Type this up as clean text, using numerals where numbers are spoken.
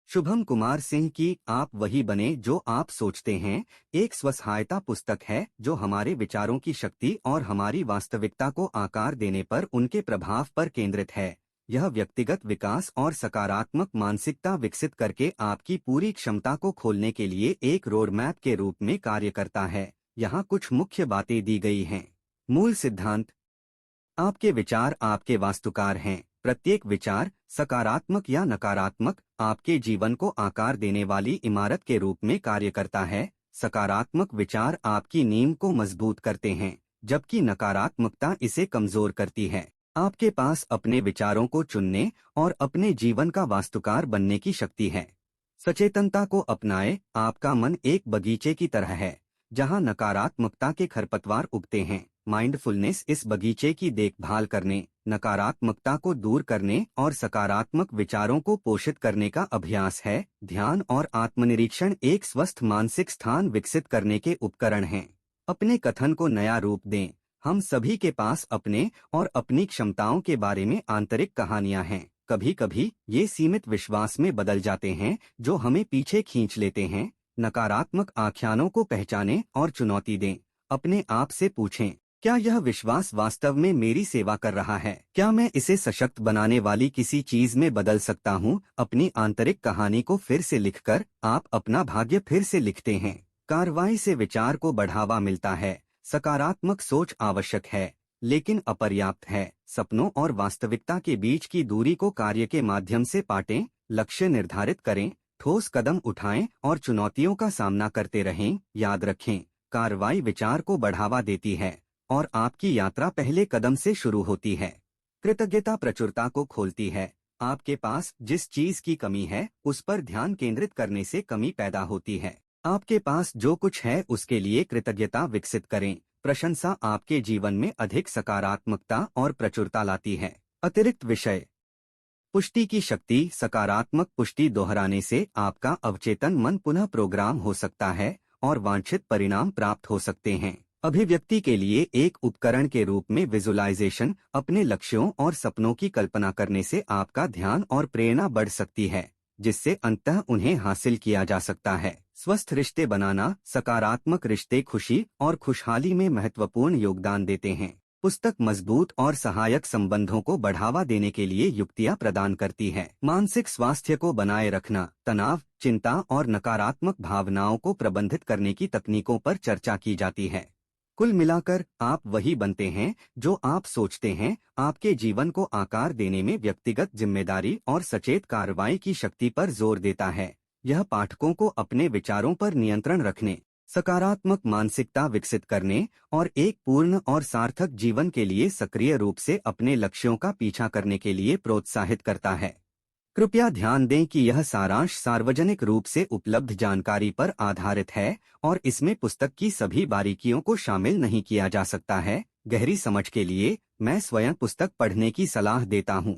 शुभम कुमार सिंह की आप वही बने जो आप सोचते हैं एक स्वसहायता पुस्तक है जो हमारे विचारों की शक्ति और हमारी वास्तविकता को आकार देने पर उनके प्रभाव पर केंद्रित है। यह व्यक्तिगत विकास और सकारात्मक मानसिकता विकसित करके आपकी पूरी क्षमता को खोलने के लिए एक रोड मैप के रूप में कार्य करता है। यहाँ कुछ मुख्य बातें दी गई हैं। मूल सिद्धांत। आपके विचार आपके वास्तुकार हैं। प्रत्येक विचार, सकारात्मक या नकारात्मक, आपके जीवन को आकार देने वाली इमारत के रूप में कार्य करता है। सकारात्मक विचार आपकी नींव को मजबूत करते हैं, जबकि नकारात्मकता इसे कमजोर करती है। आपके पास अपने विचारों को चुनने और अपने जीवन का वास्तुकार बनने की शक्ति है। सचेतनता को अपनाएं। आपका मन एक बगीचे की तरह है, जहां नकारात्मकता के खरपतवार उगते हैं। माइंडफुलनेस इस बगीचे की देखभाल करने, नकारात्मकता को दूर करने और सकारात्मक विचारों को पोषित करने का अभ्यास है। ध्यान और आत्मनिरीक्षण एक स्वस्थ मानसिक स्थान विकसित करने के उपकरण हैं। अपने कथन को नया रूप दें। हम सभी के पास अपने और अपनी क्षमताओं के बारे में आंतरिक कहानियां हैं। कभी कभी ये सीमित विश्वास में बदल जाते हैं जो हमें पीछे खींच लेते हैं। नकारात्मक आख्यानों को पहचानें और चुनौती दें। अपने आप से पूछें, क्या यह विश्वास वास्तव में मेरी सेवा कर रहा है? क्या मैं इसे सशक्त बनाने वाली किसी चीज में बदल सकता हूँ? अपनी आंतरिक कहानी को फिर से लिखकर आप अपना भाग्य फिर से लिखते हैं। कार्रवाई से विचार को बढ़ावा मिलता है। सकारात्मक सोच आवश्यक है, लेकिन अपर्याप्त है। सपनों और वास्तविकता के बीच की दूरी को कार्य के माध्यम से पाटें। लक्ष्य निर्धारित करें, ठोस कदम उठाएं और चुनौतियों का सामना करते रहें। याद रखें, कार्रवाई विचार को बढ़ावा देती है और आपकी यात्रा पहले कदम से शुरू होती है। कृतज्ञता प्रचुरता को खोलती है। आपके पास जिस चीज की कमी है उस पर ध्यान केंद्रित करने से कमी पैदा होती है। आपके पास जो कुछ है उसके लिए कृतज्ञता विकसित करें। प्रशंसा आपके जीवन में अधिक सकारात्मकता और प्रचुरता लाती है। अतिरिक्त विषय। पुष्टि की शक्ति। सकारात्मक पुष्टि दोहराने से आपका अवचेतन मन पुनः प्रोग्राम हो सकता है और वांछित परिणाम प्राप्त हो सकते हैं। अभिव्यक्ति के लिए एक उपकरण के रूप में विजुअलाइजेशन। अपने लक्ष्यों और सपनों की कल्पना करने से आपका ध्यान और प्रेरणा बढ़ सकती है, जिससे अंततः उन्हें हासिल किया जा सकता है। स्वस्थ रिश्ते बनाना। सकारात्मक रिश्ते खुशी और खुशहाली में महत्वपूर्ण योगदान देते हैं। पुस्तक मजबूत और सहायक संबंधों को बढ़ावा देने के लिए युक्तियां प्रदान करती है। मानसिक स्वास्थ्य को बनाए रखना। तनाव, चिंता और नकारात्मक भावनाओं को प्रबंधित करने की तकनीकों पर चर्चा की जाती है। कुल मिलाकर, आप वही बनते हैं जो आप सोचते हैं। आपके जीवन को आकार देने में व्यक्तिगत जिम्मेदारी और सचेत कार्रवाई की शक्ति पर जोर देता है। यह पाठकों को अपने विचारों पर नियंत्रण रखने, सकारात्मक मानसिकता विकसित करने और एक पूर्ण और सार्थक जीवन के लिए सक्रिय रूप से अपने लक्ष्यों का पीछा करने के लिए प्रोत्साहित करता है। कृपया ध्यान दें कि यह सारांश सार्वजनिक रूप से उपलब्ध जानकारी पर आधारित है और इसमें पुस्तक की सभी बारीकियों को शामिल नहीं किया जा सकता है। गहरी समझ के लिए मैं स्वयं पुस्तक पढ़ने की सलाह देता हूँ।